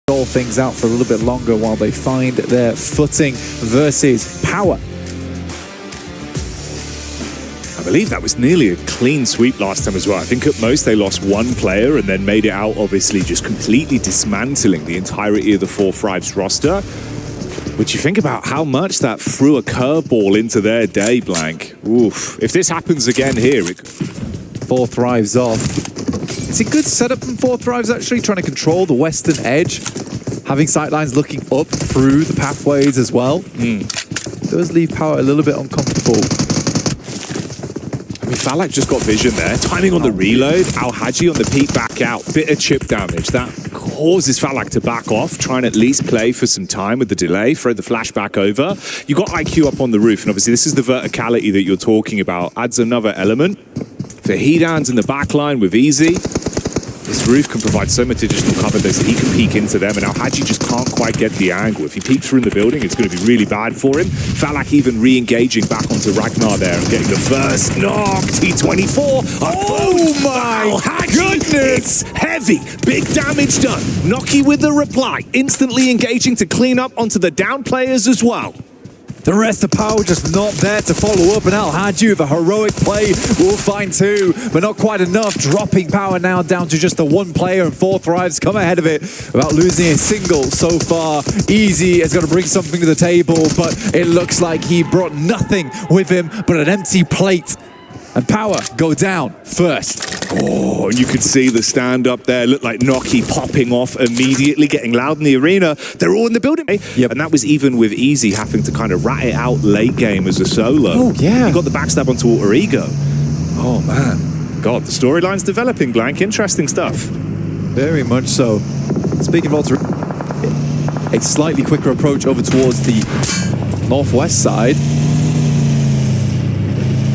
Stall things out for a little bit longer while they find their footing versus Power. I believe that was nearly a clean sweep last time as well. I think at most they lost one player and then made it out, obviously just completely dismantling the entirety of the 4-5's roster. Which you think about how much that threw a curveball into their day, Blank. Oof. If this happens again here, 4 Thrives off. It's a good setup from 4 Thrives actually, trying to control the western edge. Having sightlines looking up through the pathways as well. Does leave Power a little bit uncomfortable. I mean, Falak just got vision there. Timing on the reload. Al-Haji on the peek back out. Bit of chip damage. That causes Falak to back off, try and at least play for some time with the delay, throw the flash back over. You got IQ up on the roof, and obviously this is the verticality that you're talking about. Adds another element. For Hedans in the back line with Easy. This roof can provide so much additional cover that he can peek into them, and Al-Haji just can't quite get the angle. If he peeks through in the building, it's going to be really bad for him. Falak even re-engaging back onto Ragnar there and getting the first knock. T24. Oh my goodness! It's heavy. Big damage done. Noki with the reply. Instantly engaging to clean up onto the down players as well. The rest of Power just not there to follow up, and Al-Haji with a heroic play will find 2, but not quite enough. Dropping Power now down to just the 1 player, and 4 Thrives come ahead of it without losing a single so far. Easy is going to bring something to the table, but it looks like he brought nothing with him but an empty plate. And Power go down first. Oh, and you could see the stand up there. Looked like Noki popping off immediately, getting loud in the arena. They're all in the building. Yep. And that was even with Easy having to kind of rat it out late game as a solo. Oh, yeah. He got the backstab onto Alter Ego. Oh, man. God, the storyline's developing, Blank. Interesting stuff. Very much so. Speaking of Alter, a slightly quicker approach over towards the northwest side.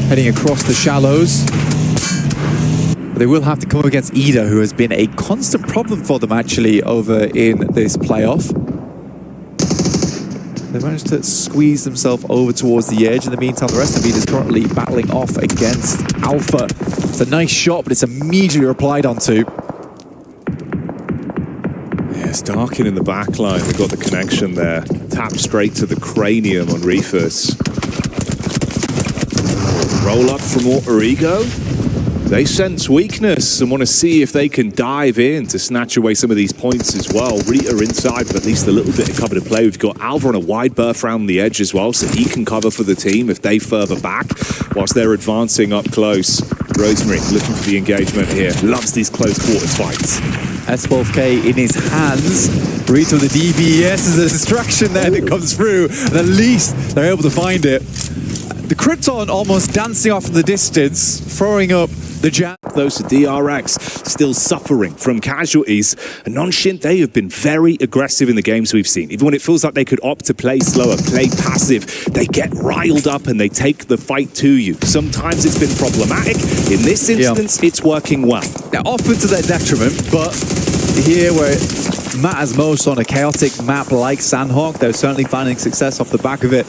Heading across the shallows. They will have to come against Ida, who has been a constant problem for them actually over in this playoff. They managed to squeeze themselves over towards the edge. In the meantime, the rest of Ida is currently battling off against Alpha. It's a nice shot, but it's immediately replied onto. Yes, Darkin in the back line. They got the connection there. Tap straight to the cranium on Refus. Roll up from Alter Ego. They sense weakness and want to see if they can dive in to snatch away some of these points as well. Rita inside with at least a little bit of cover to play. We've got Alva on a wide berth around the edge as well, so he can cover for the team if they further back whilst they're advancing up close. Rosemary looking for the engagement here. Loves these close quarters fights. S12K in his hands. Rita with the DBS is a distraction there that comes through, and at least they're able to find it. The Krypton almost dancing off in the distance, throwing up the jab. Those to DRX still suffering from casualties. And Nonshin, they have been very aggressive in the games we've seen. Even when it feels like they could opt to play slower, play passive, they get riled up and they take the fight to you. Sometimes it's been problematic. In this instance, it's working well. They're often to their detriment, but here where it matters most on a chaotic map like Sandhawk, they're certainly finding success off the back of it.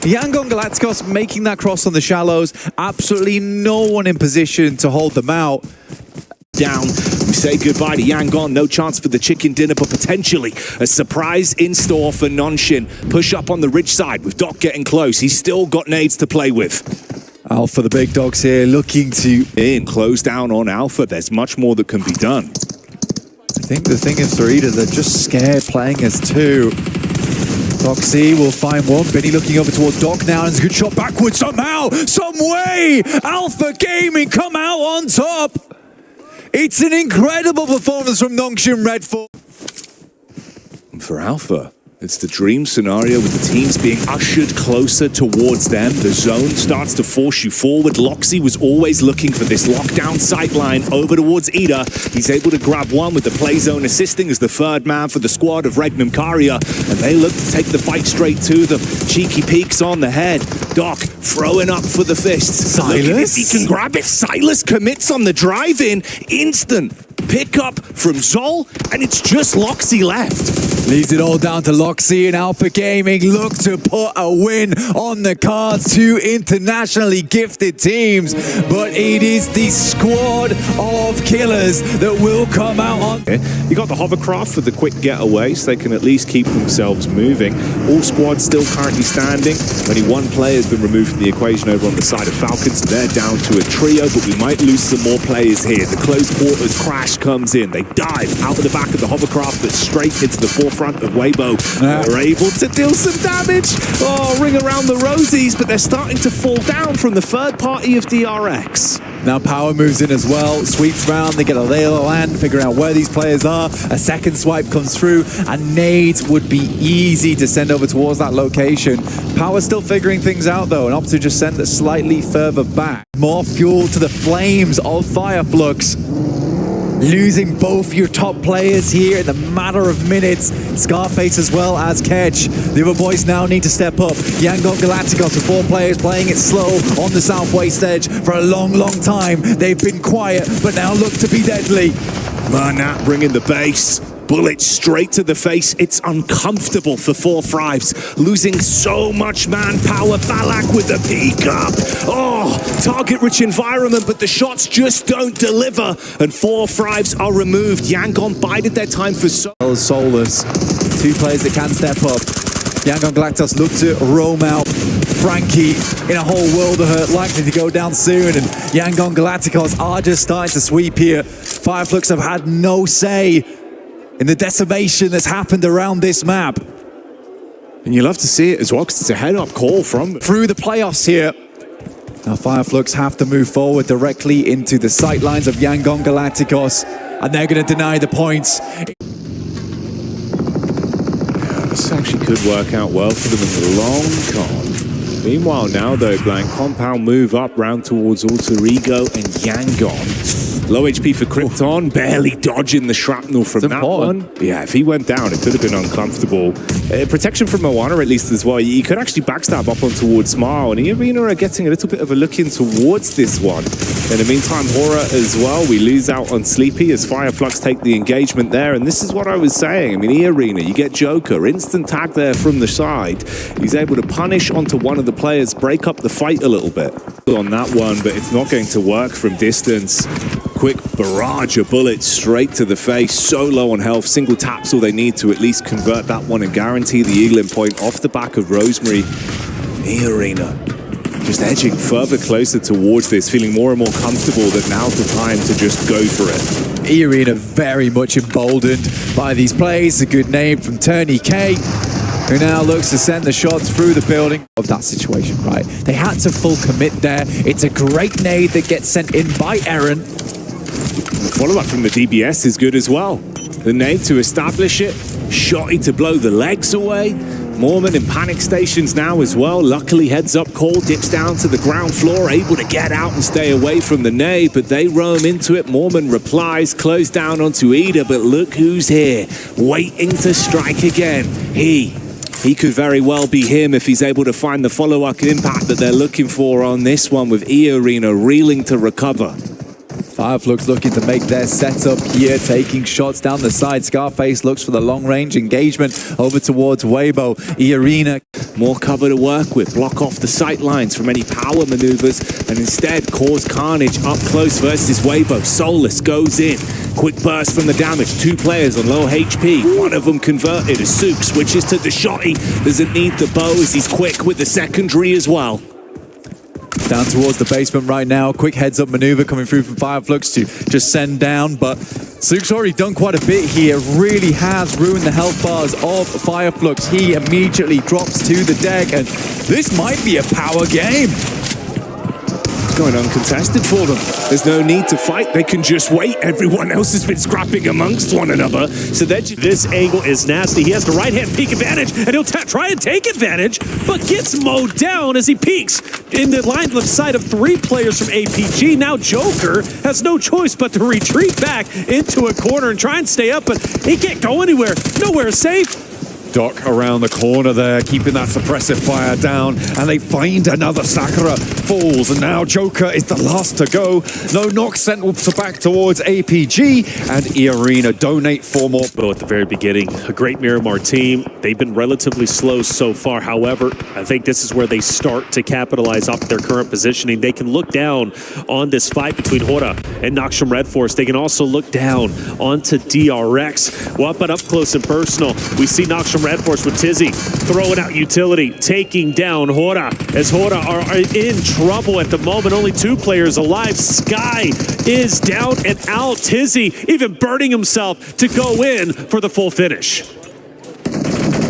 Yangon Galacticos making that cross on the shallows. Absolutely no one in position to hold them out. Down, we say goodbye to Yangon. No chance for the chicken dinner, but potentially a surprise in store for Nonshin. Push up on the ridge side with Doc getting close. He's still got nades to play with. Alpha, the big dogs here, looking to close down on Alpha. There's much more that can be done. I think the thing is for Ida, they're just scared playing as 2. Doxy will find one. Benny looking over towards Doc now, and it's a good shot backwards somehow, some way. Alpha Gaming come out on top. It's an incredible performance from Nongshim Redfall. For Alpha, it's the dream scenario with the teams being ushered closer towards them. The zone starts to force you forward. Loxy was always looking for this lockdown sightline over towards Ida. He's able to grab one with the play zone assisting as the 3rd man for the squad of Regnum Karia. And they look to take the fight straight to them. Cheeky peeks on the head. Doc throwing up for the fist. Silas? He can grab it. Silas commits on the drive-in. Instant pickup from Zol, and it's just Loxy left. Leaves it all down to Loxy, and Alpha Gaming look to put a win on the cards. Two internationally gifted teams, but it is the squad of killers that will come out on. You got the hovercraft for the quick getaway, so they can at least keep themselves moving. All squads still currently standing. Only one player has been removed from the equation over on the side of Falcons, so they're down to a trio, but we might lose some more players here. The close quarters crash comes in. They dive out of the back of the hovercraft, but straight into the forefront of Weibo. They're able to deal some damage. Oh, ring around the rosies, but they're starting to fall down from the third party of DRX. Now Power moves in as well, sweeps round, they get a lay of the land, figuring out where these players are. A second swipe comes through, and nades would be easy to send over towards that location. Power still figuring things out though, and opt to just send it slightly further back. More fuel to the flames of Fireflux. Losing both your top players here in the matter of minutes. Scarface as well as Kedge. The other boys now need to step up. Yangon Galacticos with 4 players playing it slow on the southwest edge for a long, long time. They've been quiet, but now look to be deadly. Manat bringing the base. Bullet straight to the face. It's uncomfortable for 4 Thrives. Losing so much manpower. Balak with the peak up. Oh, target-rich environment, but the shots just don't deliver. And 4 Thrives are removed. Yangon bided their time for Soulless. 2 players that can step up. Yangon Galacticos look to roam out. Frankie in a whole world of hurt, likely to go down soon, and Yangon Galacticos are just starting to sweep here. Fireflux have had no say in the decimation that's happened around this map. And you love to see it as well, because it's a head-up call from through the playoffs here. Now Fireflux have to move forward directly into the sightlines of Yangon Galacticos, and they're going to deny the points. Yeah, this actually could work out well for them in the long con. Meanwhile now though, Blank Compound move up round towards Alter Ego and Yangon. Low HP for Krypton, barely dodging the shrapnel from that one. Yeah, if he went down, it could have been uncomfortable. Protection from Moana at least as well. You could actually backstab up on towards Smile, and Arena are getting a little bit of a look in towards this one. In the meantime, Horror as well. We lose out on Sleepy as Fireflux take the engagement there, and this is what I was saying. I mean, Arena, you get Joker, instant tag there from the side. He's able to punish onto one of the players, break up the fight a little bit on that one, but it's not going to work from distance. Quick barrage of bullets straight to the face, so low on health. Single taps all they need to at least convert that one and guarantee the Eaglin point off the back of Rosemary. Arena just edging further closer towards this, feeling more and more comfortable that now's the time to just go for it. Arena very much emboldened by these plays. A good name from Turney K, who now looks to send the shots through the building of that situation, right? They had to full commit there. It's a great nade that gets sent in by Eren. The follow-up from the DBS is good as well. The nade to establish it, Shotty to blow the legs away. Mormon in panic stations now as well. Luckily, heads up call, dips down to the ground floor, able to get out and stay away from the nade, but they roam into it. Mormon replies, close down onto Ida, but look who's here, waiting to strike again. He could very well be him if he's able to find the follow-up impact that they're looking for on this one, with E-Arena reeling to recover. Fireflux looking to make their setup here, taking shots down the side. Scarface looks for the long-range engagement over towards Weibo. E-Arena. More cover to work with, block off the sight lines from any power maneuvers, and instead cause carnage up close versus Weibo. Soulless goes in. Quick burst from the damage. 2 players on low HP. One of them converted as Sook switches to the Shotty. Doesn't need the bow as he's quick with the secondary as well. Down towards the basement right now. Quick heads-up maneuver coming through from Fireflux to just send down, but Sook's already done quite a bit here. Really has ruined the health bars of Fireflux. He immediately drops to the deck, and this might be a power game. Going uncontested for them. There's no need to fight. They can just wait. Everyone else has been scrapping amongst one another. So that this angle is nasty. He has the right-hand peek advantage, and he'll try and take advantage, but gets mowed down as he peeks in the line of sight of 3 players from APG. Now Joker has no choice but to retreat back into a corner and try and stay up, but he can't go anywhere. Nowhere safe. Doc around the corner there, keeping that suppressive fire down, and they find another. Sakura falls, and now Joker is the last to go. No knock sent back towards APG, and E-Arena donate 4 more. But at the very beginning, a great Miramar team. They've been relatively slow so far. However, I think this is where they start to capitalize off their current positioning. They can look down on this fight between Hora and Noxium Red Force. They can also look down onto DRX. Well, but up close and personal, we see Noxium Red Force with Tizzy throwing out utility, taking down Hora, as Hora are in trouble at the moment. Only 2 players alive. Sky is down and out. Tizzy even burning himself to go in for the full finish.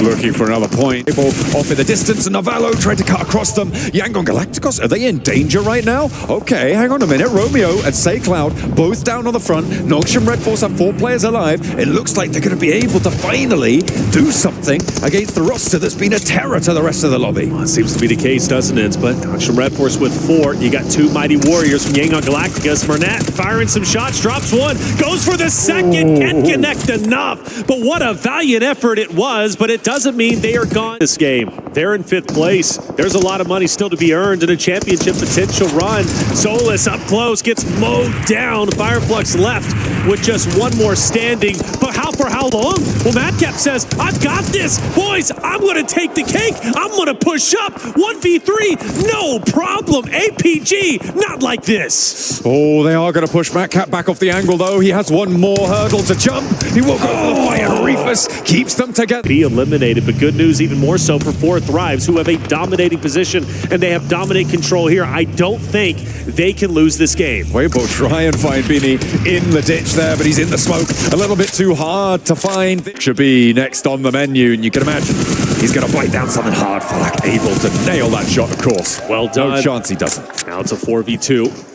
Looking for another point. Off in the distance, and Navallo tried to cut across them. Yangon Galacticos, are they in danger right now? Okay, hang on a minute. Romeo and SayCloud both down on the front. Noxium Red Force have 4 players alive. It looks like they're going to be able to finally do something against the roster that's been a terror to the rest of the lobby. Well, it seems to be the case, doesn't it? But Noxium Red Force with 4. You got 2 mighty warriors from Yangon Galacticos. Mernat firing some shots, drops 1, goes for the second, can't connect enough. But what a valiant effort it was, but it doesn't mean they are gone this game. They're in 5th place. There's a lot of money still to be earned in a championship potential run. Solus up close, gets mowed down. Fireflux left with just 1 more standing. But for how long? Well, Madcap says, I've got this. Boys, I'm going to take the cake. I'm going to push up. 1v3, no problem. APG, not like this. Oh, they are going to push Madcap back off the angle, though. He has 1 more hurdle to jump. He will go for the fire. Reefus keeps them together. Be eliminated, but good news even more so for 4 Thrives, who have a dominating position, and they have dominant control here. I don't think they can lose this game. Weibo try and find Bini in the ditch there, but he's in the smoke. A little bit too hard to find. Should be next on the menu, and you can imagine he's going to bite down something hard. Falak able to nail that shot, of course. Well done. No chance he doesn't. Now it's a 4v2.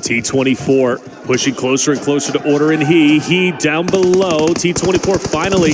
T24 pushing closer and closer to Order, and he down below. T24 finally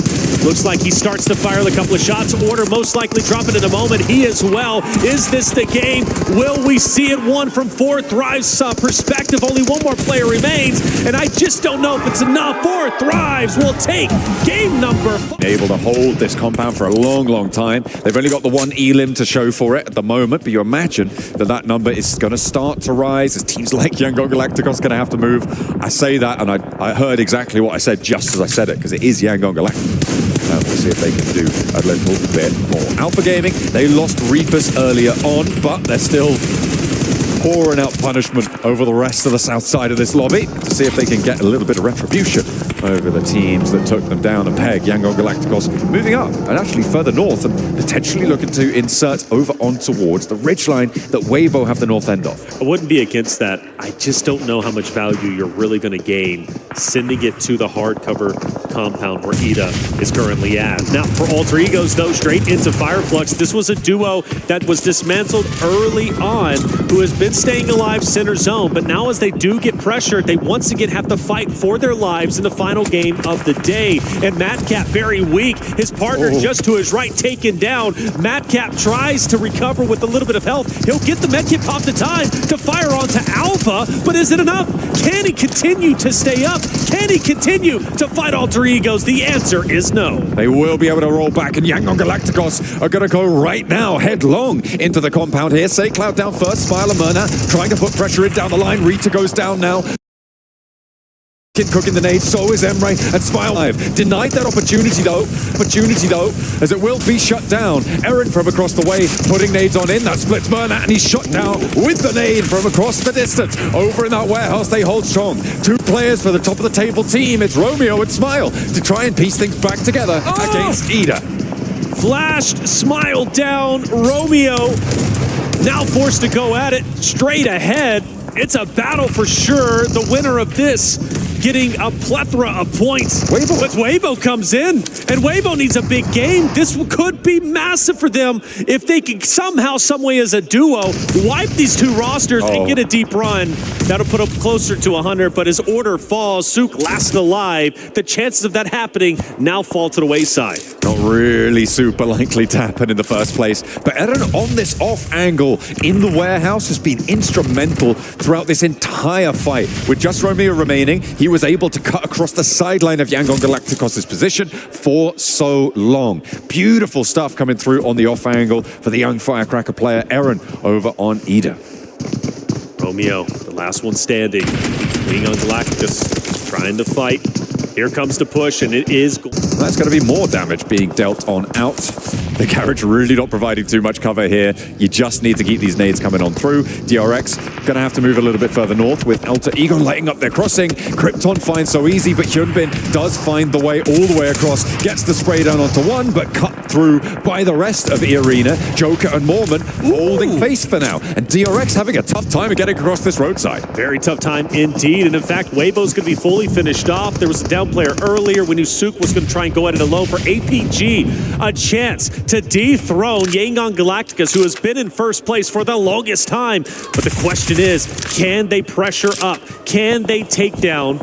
looks like he starts to fire a couple of shots. Order most likely dropping in a moment. He as well. Is this the game? Will we see it? 1 from 4 Thrives perspective. Only 1 more player remains, and I just don't know if it's enough. 4 Thrives will take game number 5. Able to hold this compound for a long, long time. They've only got the 1 elim to show for it at the moment, but you imagine that number is going to start to rise as teams like Yangon Galacticos going to have to move. I say that, and I heard exactly what I said just as I said it, because it is Yangon Galacticos. We'll see if they can do a little bit more. Alpha Gaming, they lost Reapers earlier on, but they're still pouring out punishment over the rest of the south side of this lobby to see if they can get a little bit of retribution over the teams that took them down a peg. Yangon Galacticos moving up and actually further north and potentially looking to insert over on towards the ridgeline that Weibo have the north end of. I wouldn't be against that. I just don't know how much value you're really going to gain sending it to the hardcover compound where Ida is currently at. Now, for Alter Egos, though, straight into Fireflux. This was a duo that was dismantled early on, who has been staying alive center zone, but now as they do get pressured, they once again have to fight for their lives in the final game of the day. And Madcap very weak. His partner just to his right taken down. Madcap tries to recover with a little bit of health. He'll get the medkit off the time to fire onto Alpha, but is it enough? Can he continue to stay up? Can he continue to fight Alter Egos? The answer is no. They will be able to roll back, and Yangon Galacticos are going to go right now headlong into the compound here. SayCloud down first, Smile and Myrna trying to put pressure in down the line. Rita goes down now. Cooking the nade, so is Emre, and Smile Live denied that opportunity though, as it will be shut down. Aaron from across the way, putting nades on in, that splits Myrna, and he's shot down with the nade from across the distance. Over in that warehouse, they hold strong. 2 players for the top of the table team. It's Romeo and Smile to try and piece things back together against Ida. Flashed, Smile down, Romeo now forced to go at it straight ahead. It's a battle for sure. The winner of this getting a plethora of points. Weibo. But Weibo comes in, and Weibo needs a big game. This could be massive for them if they can somehow, some way as a duo, wipe these 2 rosters and get a deep run. That'll put them closer to 100, but as Order falls, Sook last alive. The chances of that happening now fall to the wayside. Not really super likely to happen in the first place, but Eren on this off angle in the warehouse has been instrumental throughout this entire fight. With just Romeo remaining, he was able to cut across the sideline of Yangon Galacticos' position for so long. Beautiful stuff coming through on the off angle for the young Firecracker player, Aaron, over on Ida. Romeo, the last one standing. Being on Galacticus, trying to fight. Here comes the push, and it is... That's going to be more damage being dealt on out. The carriage really not providing too much cover here. You just need to keep these nades coming on through. DRX going to have to move a little bit further north with Alter Ego lighting up their crossing. Krypton finds so easy, but Hyunbin does find the way all the way across. Gets the spray down onto one, but cut through by the rest of the arena. Joker and Mormon holding face for now. And DRX having a tough time of getting across this roadside. Very tough time indeed. And in fact, Weibo's going to be fully finished off. There was a down player earlier. We knew Suk was going to try and go at it alone. For APG, a chance to dethrone Yangon Galacticus, who has been in first place for the longest time. But the question is, can they pressure up? Can they take down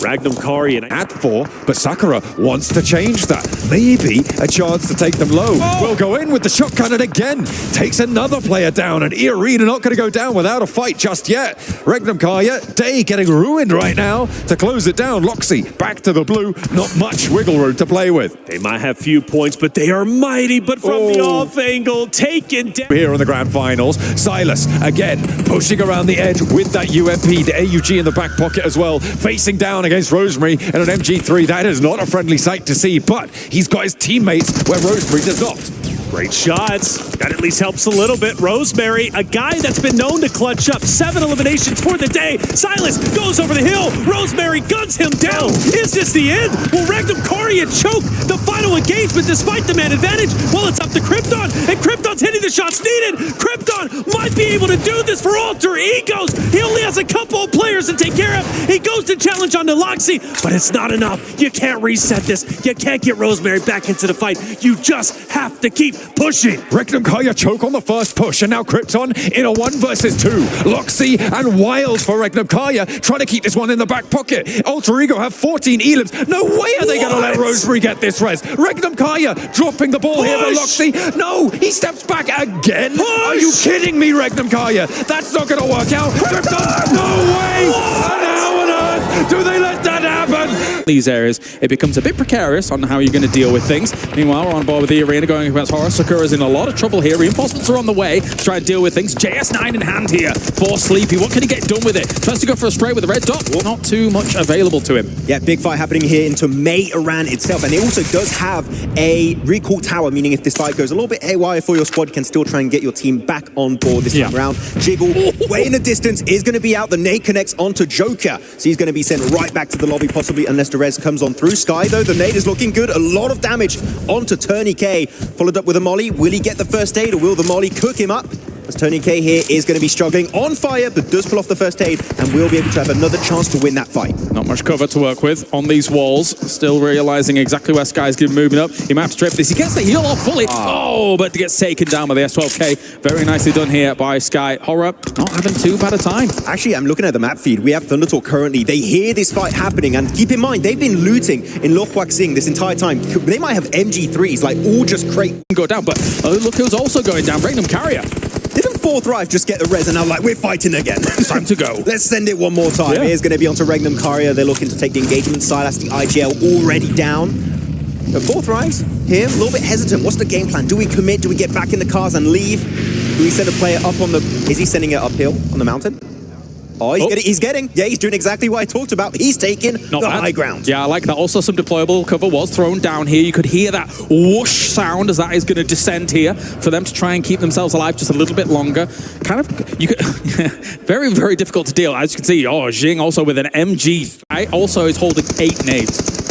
Magnum Kari? At 4, but Sakura wants to change that. Maybe a chance to take them low. Will go in with the shotgun and again takes another player down, and Irina not going to go down without a fight just yet. Regnum Kaya, Day getting ruined right now to close it down. Loxy back to the blue, not much wiggle room to play with. They might have few points, but they are mighty. But from the off angle, taken down. Here in the grand finals, Silas again pushing around the edge with that UMP, the AUG in the back pocket as well, facing down against Rosemary and an MG3. That is not a friendly sight to see, but he's got his teammates where Rosemary does not. Great shots. That at least helps a little bit. Rosemary, a guy that's been known to clutch up 7 eliminations for the day. Silas goes over the hill. Rosemary guns him down. Is this the end? Will Magnum Kari choke the final engagement despite the man advantage? Well, it's up to Krypton, and Krypton's hitting the shots needed. Krypton might be able to do this for Alter Egos. He only has a couple of players to take care of. He goes to challenge on the Loxy, but it's not enough. You can't reset this. You can't get Rosemary back into the fight. You just have to keep pushing. Regnum Kaya choke on the first push, and now Krypton in a 1 versus 2. Loxy and Wild for Regnum Kaya, trying to keep this one in the back pocket. Alter Ego have 14 elims. No way are they going to let Rosemary get this res. Regnum Kaya dropping the ball here for Loxy. No, he steps back again. Are you kidding me, Regnum Kaya? That's not going to work out. Krypton, no way! And how on earth do they let that happen? These areas, it becomes a bit precarious on how you're going to deal with things. Meanwhile, we're on board with the arena going against Horror. Sakura's in a lot of trouble here. Reinforcements are on the way to try and deal with things. JS9 in hand here for Sleepy. What can he get done with it? Tries to go for a spray with the red dot. Not too much available to him. Yeah, big fight happening here into May Iran itself. And it also does have a recall tower, meaning if this fight goes a little bit haywire for your squad, you can still try and get your team back on board this time around. Jiggle, way in the distance, is going to be out. The nade connects onto Joker. So he's going to be sent right back to the lobby, possibly, unless the res comes on through. Sky, though, the nade is looking good. A lot of damage onto Turney K. Followed up with a molly. Will he get the first aid, or will the molly cook him up? As Tony K here is going to be struggling on fire, but does pull off the first aid and will be able to have another chance to win that fight. Not much cover to work with on these walls. Still realizing exactly where Sky's moving up. He might have to trip this. He gets the heal off fully. Oh, but gets taken down by the S12K. Very nicely done here by Sky. Horror not having too bad a time. Actually, I'm looking at the map feed. We have Thundertalk currently. They hear this fight happening, and keep in mind, they've been looting in Loch Wak Sing this entire time. They might have MG3s, like all just crate. Go down, but look who's also going down. Regnum Carrier. Didn't 4th Thrive just get the res, and now like, we're fighting again. Time to go. Let's send it one more time. Yeah. Here's going to be onto Regnum Carrier. They're looking to take the engagement side. That's the IGL already down. The 4th Thrives here, a little bit hesitant. What's the game plan? Do we commit? Do we get back in the cars and leave? Do we send a player up on the... Is he sending it uphill on the mountain? Oh, he's getting. Yeah, he's doing exactly what I talked about. He's taking the high ground. Yeah, I like that. Also, some deployable cover was thrown down here. You could hear that whoosh sound as that is going to descend here for them to try and keep themselves alive just a little bit longer. Kind of, you could, very, very difficult to deal. As you can see, Jing also with an MG. Also is holding 8 nades.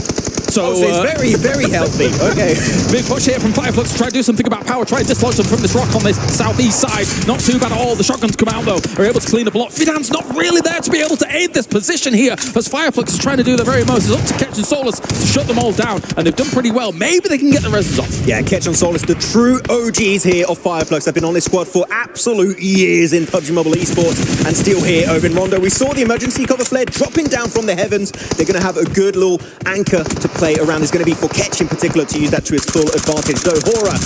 So it's very, very healthy. Okay. Big push here from Fireflux to try to do something about power. Try and dislodge them from this rock on this southeast side. Not too bad at all. The shotguns come out, though. Are able to clean up a lot. Fidan's not really there to be able to aid this position here, as Fireflux is trying to do the very most. It's up to Ketch and Solus to shut them all down, and they've done pretty well. Maybe they can get the reses off. Yeah, Ketch and Solus, the true OGs here of Fireflux. They've been on this squad for absolute years in PUBG Mobile Esports, and still here over in Rondo. We saw the emergency cover flare dropping down from the heavens. They're going to have a good little anchor to play play around is going to be for Ketch in particular to use that to his full advantage. Though Hora...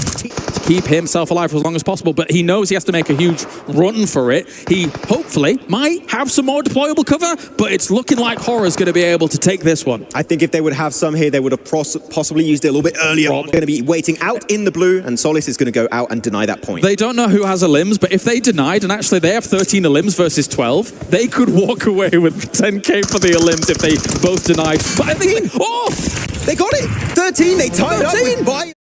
Keep himself alive for as long as possible, but he knows he has to make a huge run for it. He hopefully might have some more deployable cover, but it's looking like Hora's going to be able to take this one. I think if they would have some here, they would have possibly used it a little bit earlier. Going to be waiting out in the blue, and Solis is going to go out and deny that point. They don't know who has a limbs, but if they denied, and actually they have 13 limbs versus 12, they could walk away with 10k for the limbs if they both denied. But I think, They got it! 13, they tied 13. Up with